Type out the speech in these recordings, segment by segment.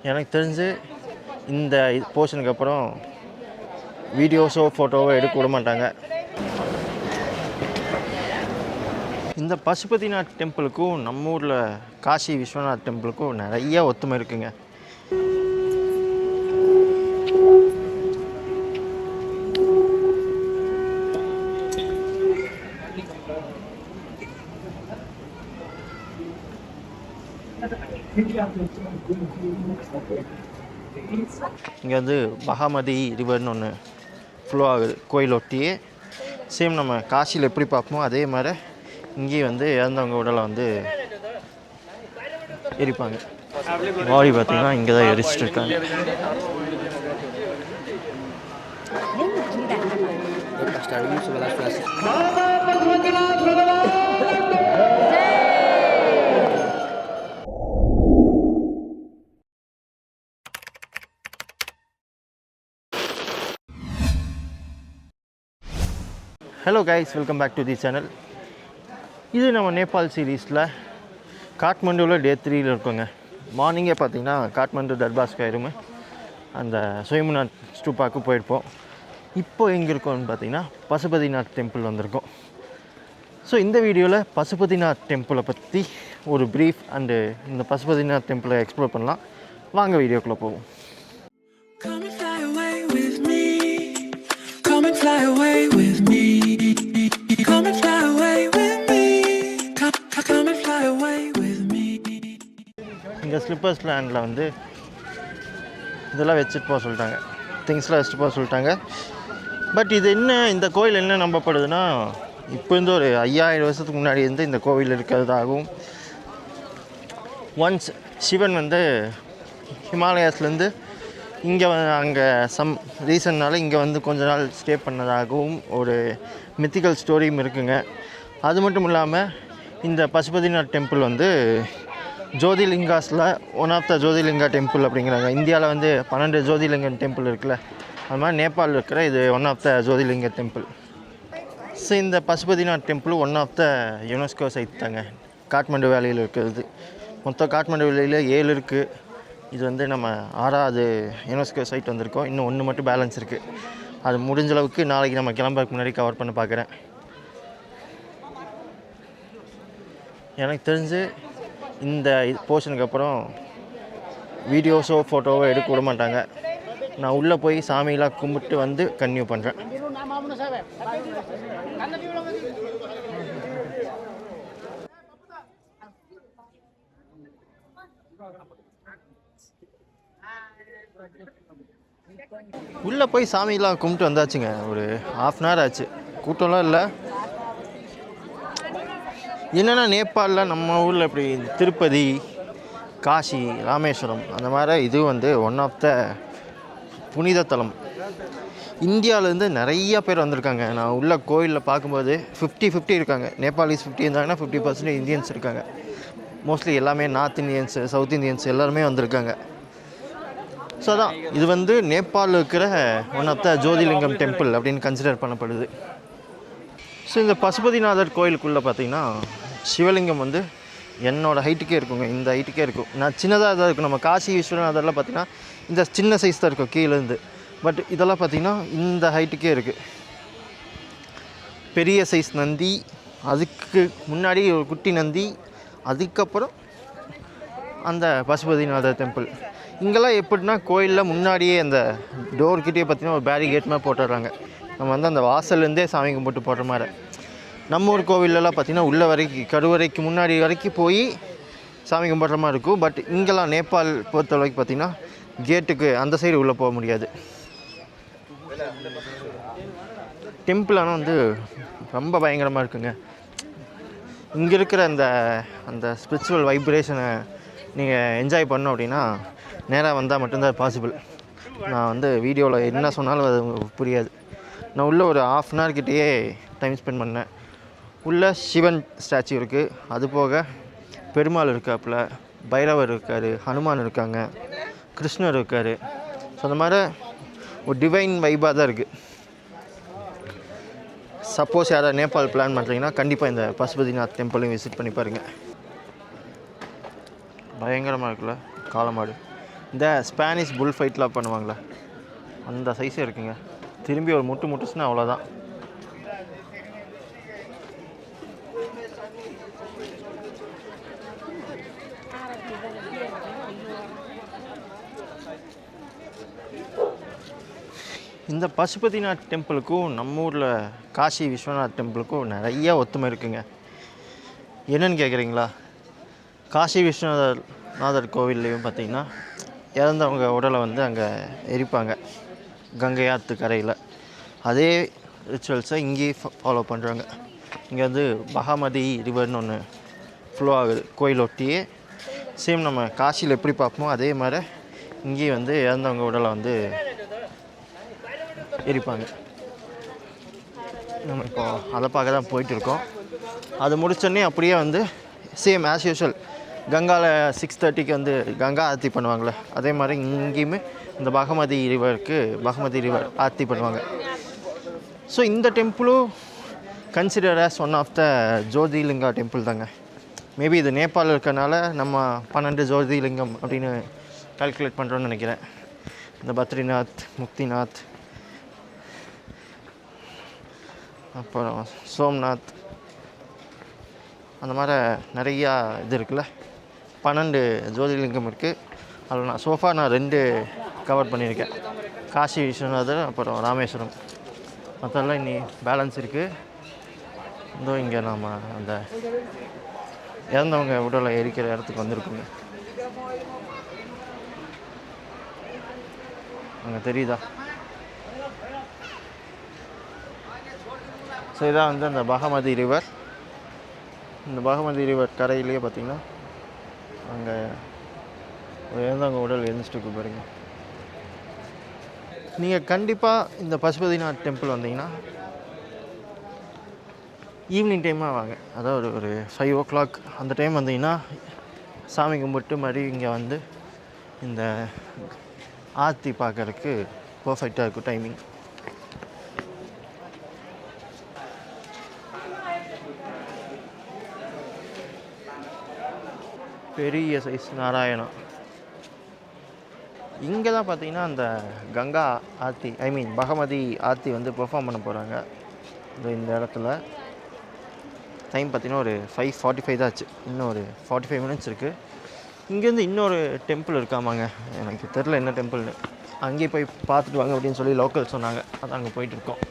எனக்கு தெரிஞ்சு இந்த போர்ஷனுக்கு அப்புறம் வீடியோஸோ ஃபோட்டோவோ எடுக்க விட மாட்டாங்க. இந்த பசுபதிநாத் டெம்பிளுக்கும் நம்ம ஊரில் காசி விஸ்வநாத் டெம்பிளுக்கும் நிறைய ஒத்துமை இருக்குங்க. இங்கே வந்து மகாமதி ரிவர்னு ஒன்று ஃப்ளோ ஆகுது கோயில் ஒட்டியே. சேம் நம்ம காசியில் எப்படி பார்ப்போமோ அதே மாதிரி இங்கேயும் வந்து இறந்தவங்க உடலை வந்து எரிப்பாங்க. பாடி பார்த்திங்கன்னா இங்கே தான் எரிச்சிட்டு இருக்காங்க. Hello guys, welcome back to the channel. இது நம்ம நேபாள் சீரீஸில் காட்மண்டுவில் டே 3 இருக்கோங்க. மார்னிங்கே பார்த்திங்கன்னா காட்மண்டு தர்பார் ஸ்கொயரும் அந்த சோமநாத் ஸ்டூப்பாக்கு போயிருப்போம். இப்போ எங்கே இருக்கோம்னு பார்த்திங்கன்னா பசுபதிநாத் டெம்பிள் வந்திருக்கோம். ஸோ இந்த வீடியோவில் பசுபதிநாத் டெம்பிளை பற்றி ஒரு ப்ரீஃப் அண்டு இந்த பசுபதிநாத் டெம்பிளை எக்ஸ்ப்ளோர் பண்ணலாம். வாங்க வீடியோக்குள்ளே போவோம். இங்கே ஸ்லிப்பர்ஸ் லேண்டில் வந்து இதெல்லாம் வச்சுட்டு போக சொல்லிட்டாங்க, திங்ஸ்லாம் வச்சுட்டு போக சொல்லிட்டாங்க. பட் இது என்ன, இந்த கோயில் என்ன நம்பப்படுதுன்னா, இப்போ இருந்து ஒரு 5000 வருஷத்துக்கு முன்னாடி இருந்து இந்த கோவில் இருக்கிறதாகவும், ஒன்ஸ் சிவன் வந்து ஹிமாலயாஸ்லேருந்து இங்கே அங்கே சம் ரீசன்னால் இங்கே வந்து கொஞ்ச நாள் ஸ்டே பண்ணதாகவும் ஒரு மித்திக்கல் ஸ்டோரியும் இருக்குங்க. அது மட்டும் இல்லாமல் இந்த பசுபதிநாத் டெம்பிள் வந்து ஜோதிலிங்காஸில் one of the Jyotirlinga temple அப்படிங்கிறாங்க. இந்தியாவில் வந்து 12 ஜோதிலிங்கம் டெம்பிள் இருக்குல்ல, அது மாதிரி நேபாளில் இருக்கிற இது one of the Jyotirlinga temple. So இந்த Pashupatinath temple one of the UNESCO site தாங்க. காட்மண்டு வேலியில் இருக்கிறது. மொத்தம் காட்மண்டு வேலியில் 7 இருக்குது. இது வந்து நம்ம 6வது யுனெஸ்கோ சைட் வந்திருக்கோம். இன்னும் 1 மட்டும் பேலன்ஸ் இருக்குது. அது முடிஞ்ச அளவுக்கு நாளைக்கு நம்ம கிளம்புறதுக்கு முன்னாடி கவர் பண்ண பார்க்குறேன். எனக்கு தெரிஞ்சு இந்த போர்ஷனுக்கு அப்புறம் வீடியோஸோ ஃபோட்டோவோ எடுக்க விட மாட்டாங்க. நான் உள்ளே போய் சாமியெலாம் கும்பிட்டு வந்து கன்டினியூ பண்ணுறேன். உள்ளே போய் சாமியெலாம் கும்பிட்டு வந்தாச்சுங்க. ஒரு 1/2 hour ஆச்சு. கூட்டம்லாம் இல்லை. என்னென்னா நேபாளில் நம்ம ஊரில் இப்படி திருப்பதி, காசி, ராமேஸ்வரம் அந்த மாதிரி இது வந்து ஒன் ஆஃப் த புனித தலம். இந்தியாவிலேருந்து நிறையா பேர் வந்திருக்காங்க. நான் உள்ள கோயிலில் பார்க்கும்போது 50-50 இருக்காங்க. நேபாளிஸ் 50 இருந்தாங்கன்னா 50% இந்தியன்ஸ் இருக்காங்க. மோஸ்ட்லி எல்லாமே நார்த் இந்தியன்ஸ், சவுத் இந்தியன்ஸ் எல்லாருமே வந்திருக்காங்க. ஸோ அதான் இது வந்து நேபாளில் இருக்கிற one of the Jyotirlingam temple அப்படின்னு கன்சிடர் பண்ணப்படுது. ஸோ இந்த பசுபதிநாதர் கோயிலுக்குள்ளே பார்த்திங்கன்னா சிவலிங்கம் வந்து என்னோடய ஹைட்டுக்கே இருக்குங்க. இந்த ஹைட்டுக்கே இருக்கும். நான் சின்னதாக தான் இருக்கும். நம்ம காசி விஸ்வநாதர்லாம் பார்த்திங்கன்னா இந்த சின்ன சைஸ் தான் இருக்கும் கீழேருந்து. பட் இதெல்லாம் பார்த்திங்கன்னா இந்த ஹைட்டுக்கே இருக்குது. பெரிய சைஸ் நந்தி, அதுக்கு முன்னாடி ஒரு குட்டி நந்தி, அதுக்கப்புறம் அந்த பசுபதிநாதர் டெம்பிள். இங்கெல்லாம் எப்படின்னா கோயிலில் முன்னாடியே அந்த டோர்கிட்டே பார்த்திங்கன்னா ஒரு பேரிகேட் மாதிரி போட்டுடுறாங்க. நம்ம வந்து அந்த வாசல்லேருந்தே சாமி கும்பிட்டு போடுற மாதிரி. நம்ம ஊர் கோவிலெலாம் பார்த்திங்கன்னா உள்ள வரைக்கும் கருவறைக்கு முன்னாடி வரைக்கும் போய் சாமி கும்பிட்ற மாதிரி இருக்கும். பட் இங்கெல்லாம் நேபாள் பொறுத்தளவுக்கு பார்த்திங்கன்னா கேட்டுக்கு அந்த சைடு உள்ளே போக முடியாது. டெம்பிள் ஆனால் வந்து ரொம்ப பயங்கரமாக இருக்குங்க. இங்கே இருக்கிற அந்த ஸ்பிரிச்சுவல் வைப்ரேஷனை நீங்கள் என்ஜாய் பண்ணோம் அப்படின்னா நேராக வந்தால் மட்டும்தான் பாசிபிள். நான் வந்து வீடியோவில் என்ன சொன்னாலும் அது புரியாது. நான் உள்ளே ஒரு 1/2 hour கிட்டேயே டைம் ஸ்பெண்ட் பண்ணேன். உள்ளே சிவன் ஸ்டாச்சு இருக்குது, அது போக பெருமாள் இருக்காப்புல, பைரவர் இருக்கார், ஹனுமான் இருக்காங்க, கிருஷ்ணர் இருக்கார். ஸோ அந்த மாதிரி ஒரு டிவைன் வைப்பாக தான் இருக்குது. சப்போஸ் யாராவது நேபாள் பிளான் பண்ணுறீங்கன்னா கண்டிப்பாக இந்த பசுபதிநாத் டெம்பிளையும் விசிட் பண்ணி பாருங்கள். பயங்கரமாக இருக்குல்ல காளமாடு. இந்த ஸ்பானிஷ் புல் ஃபைட்லாம் பண்ணுவாங்களே அந்த சைஸே இருக்குங்க. திரும்பி ஒரு முட்டுச்சுன்னா அவ்வளோதான். இந்த பசுபதிநாத் டெம்பிளுக்கும் நம்ம ஊரில் காசி விஸ்வநாத் டெம்பிளுக்கும் நிறைய ஒத்துமை இருக்குங்க. என்னென்னு கேட்குறீங்களா? காசி விஸ்வநாதர் கோவில்லையும் பார்த்திங்கன்னா இறந்தவங்க உடலை வந்து அங்கே எரிப்பாங்க கங்கை ஆற்று கரையில். அதே ரிச்சுவல்ஸை இங்கேயும் ஃபாலோ பண்ணுறாங்க. இங்கே வந்து பகமதி ரிவர்னு ஒன்று ஃப்ளோ ஆகுது கோயில் ஒட்டியே. சேம் நம்ம காசியில் எப்படி பார்ப்போமோ அதே மாதிரி இங்கேயும் வந்து இறந்தவங்க உடலை வந்து எரிப்பாங்க. நம்ம இப்போ அதை பார்க்க தான் போயிட்டுருக்கோம். அது முடிச்சோடனே அப்படியே வந்து சேம் ஆஸ் யூஷுவல் கங்காவில் 6:30க்கு வந்து கங்கா ஆர்த்தி பண்ணுவாங்களே அதே மாதிரி இங்கேயுமே இந்த பகமதி ரிவர் ஆர்த்தி பண்ணுவாங்க. ஸோ இந்த டெம்பிளும் consider as one of the Jyotirlinga temple தாங்க. மேபி இது நேபாளில் இருக்கனால நம்ம 12 ஜோதிலிங்கம் அப்படின்னு கால்குலேட் பண்ணுறோன்னு நினைக்கிறேன். இந்த பத்ரிநாத், முக்திநாத், அப்புறம் சோம்நாத், அந்த மாதிரி நிறையா இது இருக்குல்ல, 12 ஜோதிர்லிங்கம் இருக்குது. அதில் நான் சோஃபா 2 கவர் பண்ணியிருக்கேன். காசி விஸ்வநாதர் அப்புறம் ராமேஸ்வரம். மற்றெல்லாம் இனி பேலன்ஸ் இருக்குது. இதோ இங்கே நாம் அந்த இறந்தவங்க உடலை எரிக்கிற இடத்துக்கு வந்திருக்குங்க. அங்கே தெரியுதா? ஸோ இதான் வந்து அந்த பகமதி ரிவர். இந்த பகமதி ரிவர் கரையிலேயே பார்த்திங்கன்னா அங்கே இறந்தவங்க உடல் எரிஞ்சிட்டு பாருங்க. நீங்கள் கண்டிப்பாக இந்த பசுபதிநாத் டெம்பிள் வந்தீங்கன்னா ஈவினிங் டைமாக வாங்க. அதாவது ஒரு 5 o'clock அந்த டைம் வந்தீங்கன்னா சாமி கும்பிட்டு மறுபடியும் இங்கே வந்து இந்த ஆர்த்தி பார்க்குறதுக்கு பர்ஃபெக்டாக இருக்கும் டைமிங். பெரிய சைஸ் நாராயணா. இங்கே தான் பார்த்தீங்கன்னா அந்த கங்கா ஆர்த்தி பகமதி ஆர்த்தி வந்து பெர்ஃபார்ம் பண்ண போகிறாங்க. இந்த இடத்துல டைம் பார்த்திங்கன்னா ஒரு 5:45 தான் ஆச்சு. இன்னும் ஒரு 45 minutes இருக்குது. இங்கேருந்து இன்னொரு டெம்பிள் இருக்காமாங்க, எனக்கு தெரில என்ன டெம்பிள்னு. அங்கேயே போய் பார்த்துட்டு வாங்க அப்படின்னு சொல்லி லோக்கல் சொன்னாங்க. அதான் அங்கே போயிட்டுருக்கோம்.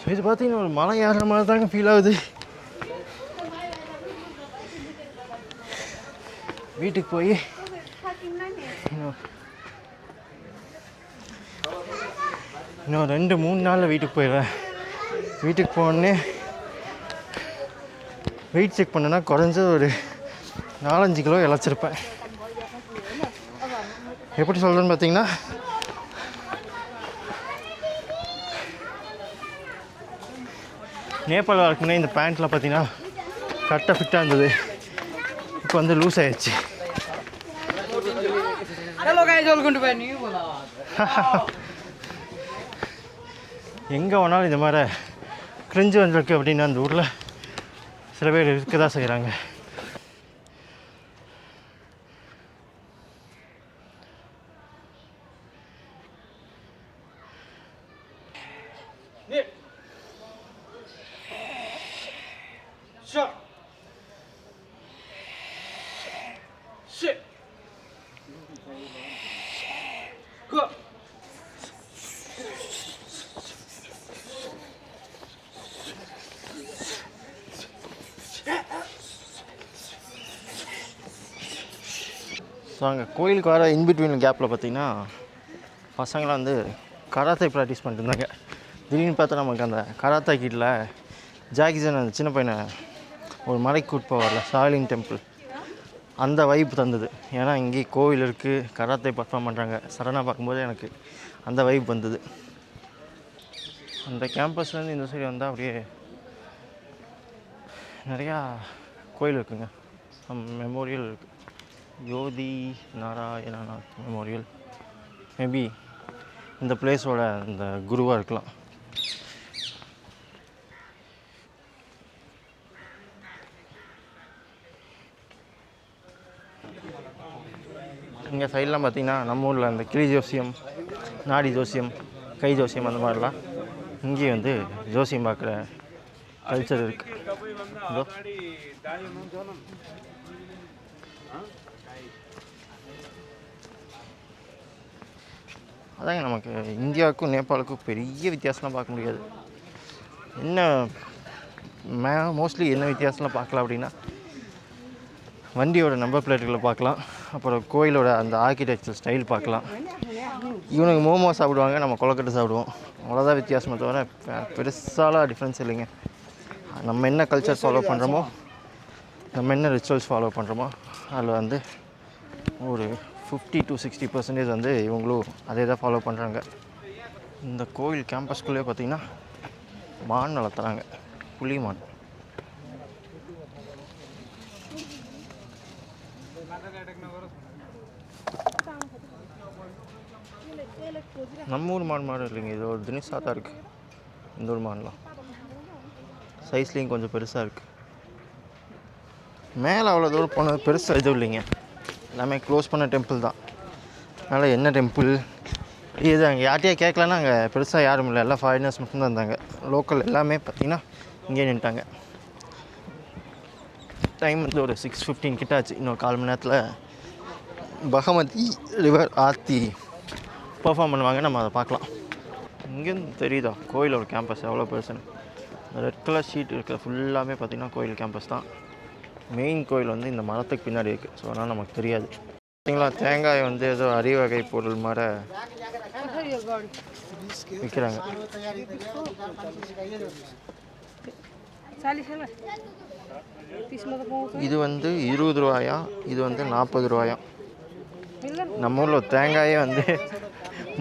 ஸோ இது பார்த்தீங்கன்னா ஒரு மலை ஏறுற மாதிரி தாங்க ஃபீல் ஆகுது. வீட்டுக்கு போய் இன்னும் 2-3 நாளில் வீட்டுக்கு போயிடுவேன். வீட்டுக்கு போனோடனே வெயிட் செக் பண்ணேன்னா குறைஞ்சது ஒரு 4-5 கிலோ இழைச்சிருப்பேன். எப்படி சொல்கிறேன்னு பார்த்தீங்கன்னா நேபாளில் இருக்குன்னா இந்த பேண்ட்டில் பார்த்தீங்கன்னா கரெக்டாக ஃபிட்டாக இருந்தது. இப்போ வந்து லூஸ் ஆகிடுச்சு. எங்கே வேணாலும் இந்த மாதிரி கிரிஞ்சு வந்திருக்கு அப்படின்னு அந்த ஊரில் சில பேர் இருக்க தான் செய்கிறாங்க. ஸோ அங்கே கோயிலுக்கு வர இன்பிட்வீன் கேப்பில் பார்த்திங்கன்னா பசங்களாம் வந்து கராத்தே ப்ராக்டிஸ் பண்ணிட்டு இருந்தாங்க. திடீர்னு பார்த்தா நமக்கு அந்த கராத்தே கிட்டில் ஜாக்கிசன் அந்த சின்ன பையனை ஒரு மலைக்கு கூட்டு போவார்ல, ஷாலின் டெம்பிள், அந்த வைப் தந்தது. ஏன்னா இங்கே கோவில் இருக்குது, கராத்தே பர்ஃபார்ம் பண்ணுறாங்க. சடனாக பார்க்கும்போது எனக்கு அந்த வைப் வந்தது. அந்த கேம்பஸ்லேருந்து இந்த சைடு வந்தால் அப்படியே நிறையா கோயில் இருக்குங்க. மெமோரியல் இருக்குது. யோதி நாராயணநாத் மெமோரியல். மேபி இந்த பிளேஸோட இந்த குருவாக இருக்கலாம். இங்கே சைட்லாம் பார்த்திங்கன்னா நம்ம ஊரில் அந்த கிளி ஜோசியம், நாடி ஜோசியம், கை ஜோசியம் அந்த மாதிரிலாம் இங்கேயும் வந்து ஜோசியம் பார்க்குற கல்ச்சர் இருக்குது. இதோ அதாங்க நமக்கு இந்தியாவுக்கும் நேபாளுக்கும் பெரிய வித்தியாசம்லாம் பார்க்க முடியாது. என்ன மோஸ்ட்லி என்ன வித்தியாசம்லாம் பார்க்கலாம் அப்படின்னா, வண்டியோட நம்பர் பிளேட்டுகளை பார்க்கலாம், அப்புறம் கோயிலோட அந்த ஆர்கிடெக்சர் ஸ்டைல் பார்க்கலாம். இவனுக்கு மோமோ சாப்பிடுவாங்க, நம்ம கொலக்கட்டை சாப்பிடுவோம். அவ்வளோதான் வித்தியாசமே தவிர பெருசாலாம் டிஃப்ரென்ஸ் இல்லைங்க. நம்ம என்ன கல்ச்சர் ஃபாலோ பண்ணுறோமோ, நம்ம என்ன ரிச்சுவல்ஸ் ஃபாலோ பண்ணுறோமோ அதில் வந்து ஒரு 50 to 60% வந்து இவங்களும் அதே தான் ஃபாலோ பண்ணுறாங்க. இந்த கோவில் கேம்பஸ்குள்ளேயே பார்த்திங்கன்னா மான் வளர்த்துறாங்க, புலி மான். நம்ம ஊர் மாடு இல்லைங்க, இது ஒரு தினிஷாக தான் இருக்குது. இந்த ஊர் மான்லாம் சைஸ்லேயும் கொஞ்சம் பெருசாக இருக்குது. மேலே அவ்வளோ தூரம் போனது பெருசாக எதுவும் இல்லைங்க, எல்லாமே க்ளோஸ் பண்ண டெம்பிள் தான். அதனால் என்ன டெம்பிள் இது அங்கே யார்ட்டையா கேட்கலன்னா அங்கே பெருசாக யாரும் இல்லை, எல்லாம் ஃபாரினர்ஸ் மட்டும்தான் இருந்தாங்க. லோக்கல் எல்லாமே பார்த்திங்கன்னா இங்கே நின்ட்டாங்க. டைம் வந்து ஒரு 6:15 கிட்ட ஆச்சு. இன்னொரு 1/4 மணி நேரத்தில் பகமதி ரிவர் ஆர்த்தி பர்ஃபார்ம் பண்ணுவாங்க, நம்ம அதை பார்க்கலாம். இங்கேருந்து தெரியுதா கோயிலோட கேம்பஸ் எவ்வளோ பெருசுன்னு. இந்த ரெட் கலர் ஷீட் இருக்கிற ஃபுல்லாமே பார்த்திங்கன்னா கோயில் கேம்பஸ் தான். மெயின் கோயில் வந்து இந்த மரத்துக்கு பின்னாடி இருக்குது, ஸோ அதனால் நமக்கு தெரியாது. பார்த்தீங்களா, தேங்காய் வந்து ஏதோ அரிவகை பொருள் மாதிரி விற்கிறாங்க. இது வந்து 20 ரூபாயா, இது வந்து 40 ரூபாயா. நம்ம ஊரில் தேங்காயே வந்து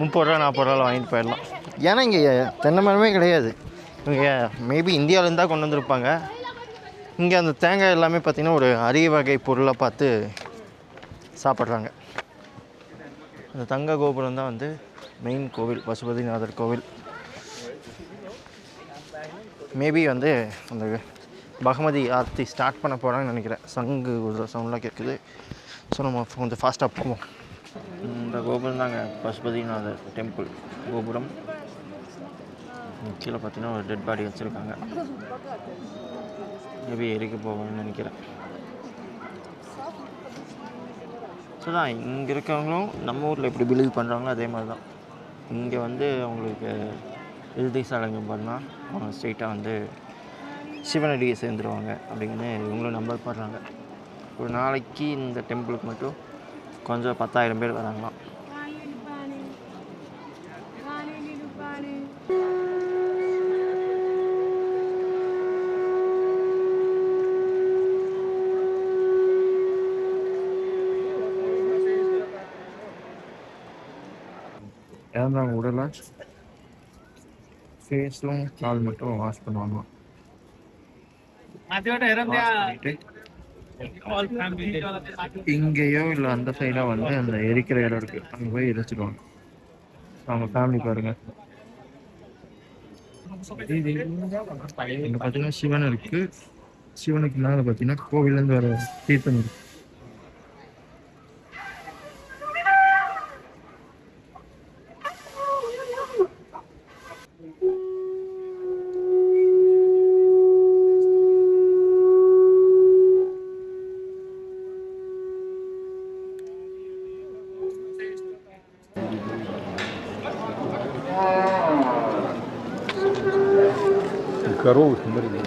30 ரூபா 40 ரூபாவில் வாங்கிட்டு போயிடலாம். ஏன்னா இங்கே தென்னை மரமே கிடையாது. இங்கே மேபி இந்தியாவிலேருந்து தான் கொண்டு வந்திருப்பாங்க. இங்கே அந்த தேங்காய் எல்லாமே பார்த்திங்கன்னா ஒரு அரிய வகை பொருளை பார்த்து சாப்பிட்றாங்க. அந்த தங்க கோபுரம் தான் வந்து மெயின் கோவில், பசுபதிநாதர் கோவில். மேபி வந்து அந்த பகமதி ஆர்த்தி ஸ்டார்ட் பண்ண போகிறாங்கன்னு நினைக்கிறேன். சங்கு சவுண்ட்லாம் கேட்குது. ஸோ நம்ம கொஞ்சம் ஃபாஸ்ட்டாக போவோம். இந்த கோபுரம் தாங்க பசுபதிநாதர் டெம்பிள் கோபுரம். கீழே பார்த்தீங்கன்னா ஒரு டெட் பாடி வச்சுருக்காங்க. மேபி எரிக்க போவாங்கன்னு நினைக்கிறேன். ஸோ தான் இங்கே இருக்கவங்களும் நம்ம ஊரில் எப்படி பிலீவ் பண்ணுறாங்களோ அதே மாதிரி தான். இங்கே வந்து அவங்களுக்கு இறுதி சடங்கு பண்ணால் அவங்க ஸ்ட்ரெயிட்டாக வந்து சிவனடியை சேர்ந்துருவாங்க அப்படின்னு இவங்களும் நம்பப்படுறாங்க. ஒரு நாளைக்கு இந்த டெம்பிளுக்கு மட்டும் கொஞ்சம் 10,000 பேர் வராங்களாம். இறந்தவங்க உடலை ஃபேஸும் கால் மட்டும் வாஷ் பண்ணுவாங்க. இங்கேயோ இல்லை அந்த சைடாக வந்து அந்த எரிக்கிற இடம் இருக்குது, அங்கே போய் எரிச்சிடுவாங்க. அவங்க ஃபேமிலி பாருங்க. இங்கே பார்த்தீங்கன்னா சிவன் இருக்குது. சிவனுக்கு மேலே பார்த்தீங்கன்னா கோவிலேருந்து வர தீர்த்தம் இருக்குது. Коровы смотрели.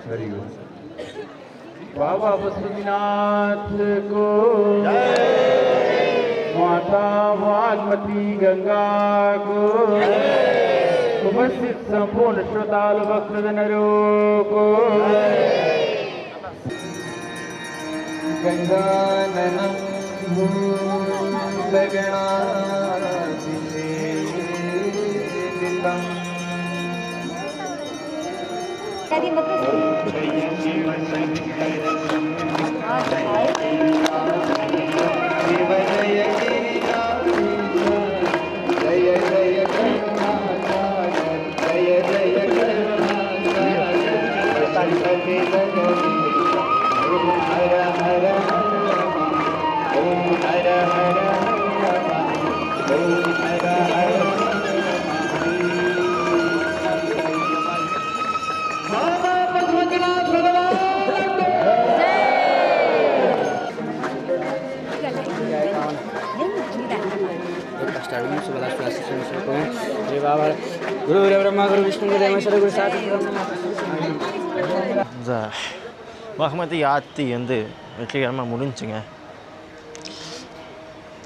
Very good. बाबा पशुपतिनाथ को माता वाल्मीकि गंगा को उपस्थित संपूर्ण श्रोतालु भक्तजनों को गंगाननं भूतगणातिसेवितं இந்த பகமதி ஆர்த்தி வந்து வெற்றிகரமாக முடிஞ்சுங்க.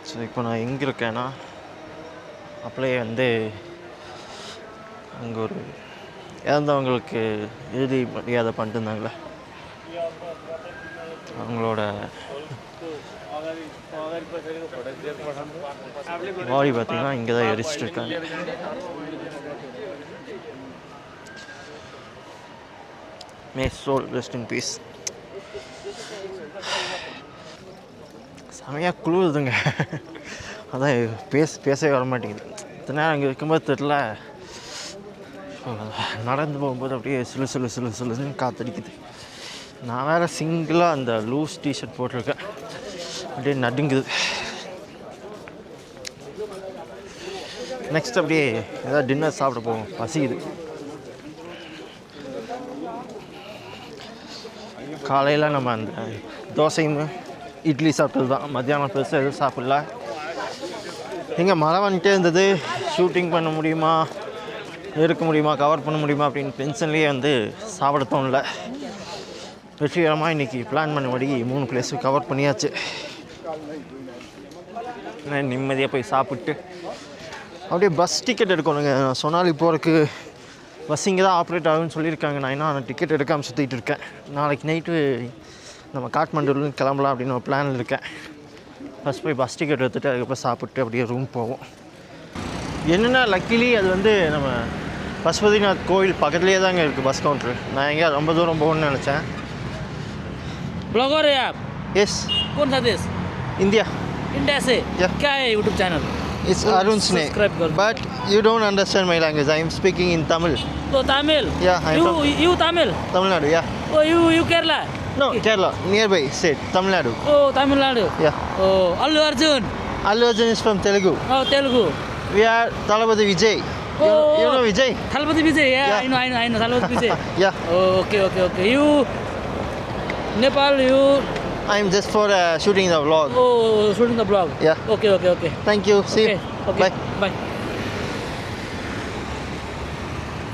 ஸோ இப்போ நான் எங்கே இருக்கேன்னா அப்படியே வந்து அங்கே ஒரு இறந்தவங்களுக்கு இறுதி மரியாதை பண்ணிட்டு இருந்தாங்களே அவங்களோட பாடி பார்த்திங்கன்னா இங்கே தான் எரிச்சிட்டு இருக்காங்க. May soul rest in peace. செமையாக குளிருதுங்க. அதான் பேசவே வர மாட்டேங்குது. இத்தனை நேரம் அங்கே இருக்கும்போது தெரில, நடந்து போகும்போது அப்படியே சிலுன்னு காற்றடிக்குது. நான் வேறு சிங்கிளாக அந்த லூஸ் டிஷர்ட் போட்டிருக்கேன், அப்படியே நடுங்குது. நெக்ஸ்ட் அப்படியே ஏதாவது டின்னர் சாப்பிட போவோம், பசிக்குது. காலையில் நம்ம அந்த தோசையும் இட்லி சாப்பிட்டது தான். மத்தியானம் பெருசாக எதுவும் சாப்பிடல. இங்கே மழை வந்துட்டே இருந்தது. ஷூட்டிங் பண்ண முடியுமா, இருக்க முடியுமா, கவர் பண்ண முடியுமா அப்படின்னு டென்ஷன்லேயே வந்து சாப்பிட தோணல. வெற்றிகரமாக இன்றைக்கி பிளான் பண்ணபடி 3 பிளேஸு கவர் பண்ணியாச்சு. நிம்மதியாக போய் சாப்பிட்டு அப்படியே பஸ் டிக்கெட் எடுக்கணுங்க. நான் சொன்னாலி போகிறதுக்கு பஸ் இங்கே தான் ஆப்ரேட் ஆகுன்னு சொல்லியிருக்காங்க. நான் இன்னும் டிக்கெட் எடுக்காமல் சுற்றிட்டு இருக்கேன். நாளைக்கு நைட்டு நம்ம காட்மாண்டூர்லேருந்து கிளம்பலாம் அப்படின்னு ஒரு பிளானில் இருக்கேன். ஃபஸ்ட் போய் பஸ் டிக்கெட் எடுத்துகிட்டு அதுக்கப்புறம் சாப்பிட்டு அப்படியே ரூம் போவோம். என்னென்னா லக்கிலி அது வந்து நம்ம பசுபதிநாத் கோவில் பக்கத்துலேயே தாங்க இருக்குது பஸ் கவுண்ட்ரு. நான் எங்கேயா ரொம்ப தூரம் போகணுன்னு நினச்சேன். ब्लॉगर है आप? यस. कौन सा देश? इंडिया. इंडिया से? Yeah. क्या है YouTube channel? It's Arun Sneh. Subscribe कर. But you don't understand my language. I am speaking in Tamil. तो Tamil? Yeah, I'm from You Tamil? Tamil Nadu, yeah. Oh, you Kerala? No, Kerala, nearby state, Tamil Nadu. Oh, Tamil Nadu? Yeah. Oh, Allu Arjun? Allu Arjun is from Telugu. Oh, Telugu. We are Thalapathy Vijay. You know Vijay? Thalapathy Vijay, yeah. Yeah. I know Thalapathy Vijay. Yeah. Oh, okay. You, Nepal, you... I am just for shooting the vlog. Oh, shooting the vlog? Yeah. Okay. Thank you. See you. Okay. Bye.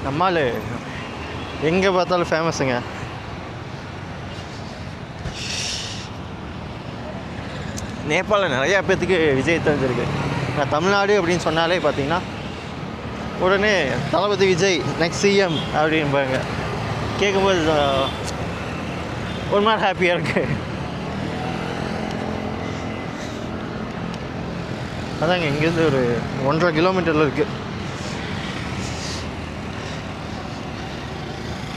நம்மால் எங்கே பார்த்தாலும் ஃபேமஸுங்க. நேபாளில் நிறையா பேர்த்துக்கு விஜய் தெரிஞ்சிருக்கு. நான் தமிழ்நாடு அப்படின்னு சொன்னாலே பார்த்தீங்கன்னா உடனே தளபதி விஜய் நெக்ஸ்ட் சிஎம் அப்படின்பாங்க. கேட்கும்போது ஒரு மாதிரி ஹாப்பியாக இருக்குது. அதாங்க இங்கேருந்து ஒரு 1.5 கிலோமீட்டரில் இருக்குது.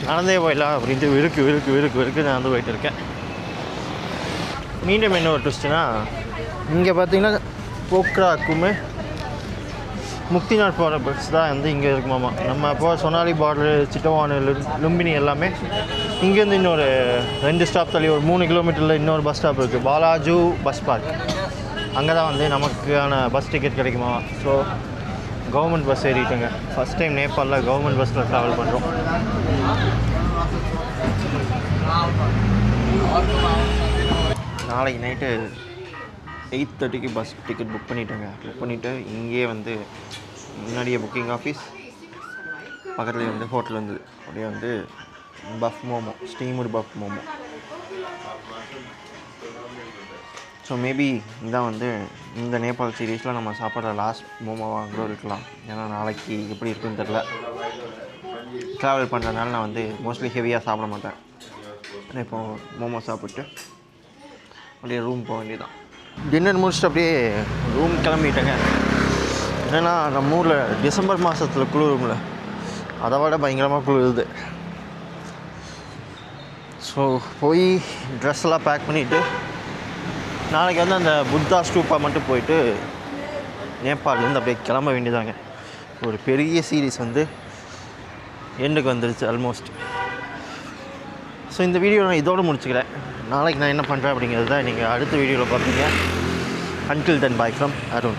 நடந்தே போயிடலாம் அப்படின்ட்டு விருக்கு நடந்து போயிட்டு இருக்கேன். மீண்டும் என்ன ஒரு ட்விஸ்ட்னா, இங்கே பார்த்தீங்கன்னா போக்ராக்குமே முக்திநாத் போகிற பஸ் தான் வந்து இங்கே இருக்குமாமா. நம்ம இப்போ சொனாலி பார்டரு, சிட்டவானு, லும்பினி எல்லாமே இங்கேருந்து இன்னொரு 2 ஸ்டாப் தள்ளி ஒரு 3 கிலோமீட்டரில் இன்னொரு பஸ் ஸ்டாப் இருக்குது, பாலாஜு பஸ் பார்க். அங்கே தான் வந்து நமக்கான பஸ் டிக்கெட் கிடைக்குமா. ஸோ கவர்மெண்ட் பஸ் ஏறிட்டுங்க. ஃபஸ்ட் டைம் நேபாளில் கவர்மெண்ட் பஸ்ஸில் ட்ராவல் பண்ணுறோம். நாளைக்கு நைட்டு 8:30க்கு பஸ் டிக்கெட் புக் பண்ணிவிட்டு இங்கேயே வந்து முன்னாடியே புக்கிங் ஆஃபீஸ் பக்கத்துலேயே வந்து ஹோட்டல் வந்து அப்படியே வந்து puff momo, steamed puff momo. So maybe இதான் வந்து இந்த நேபாள் சீரீஸில் நம்ம சாப்பிட்ற லாஸ்ட் மோமோவாக கூட இருக்கலாம். ஏன்னா நாளைக்கு எப்படி இருக்குன்னு தெரில. ட்ராவல் பண்ணுறதுனால நான் வந்து மோஸ்ட்லி ஹெவியாக சாப்பிட மாட்டேன். இப்போது மோமோ சாப்பிட்டு அப்படியே ரூம் போக வேண்டியதான். டின்னர் முடிச்சுட்டு அப்படியே ரூம் கிளம்பிட்டேங்க. என்னென்னா நம்ம ஊரில் டிசம்பர் மாதத்தில் குளிரும்ல, அதை விட பயங்கரமாக குளிருது. ஸோ போய் ட்ரெஸ் எல்லாம் பேக் பண்ணிவிட்டு நாளைக்கு வந்து அந்த புத்தா ஸ்டூப்பா மட்டும் போயிட்டு நேபாள்லேருந்து அப்படியே கிளம்ப வேண்டியதாங்க. ஒரு பெரிய சீரீஸ் வந்து எண்டுக்கு வந்துருச்சு ஆல்மோஸ்ட். ஸோ இந்த வீடியோ நான் இதோடு முடிச்சுக்கிறேன். நாளைக்கு நான் என்ன பண்ணுறேன் அப்படிங்கிறது தான் நீங்கள் அடுத்த வீடியோவில் பார்ப்பீங்க. Until then, bye from Arun.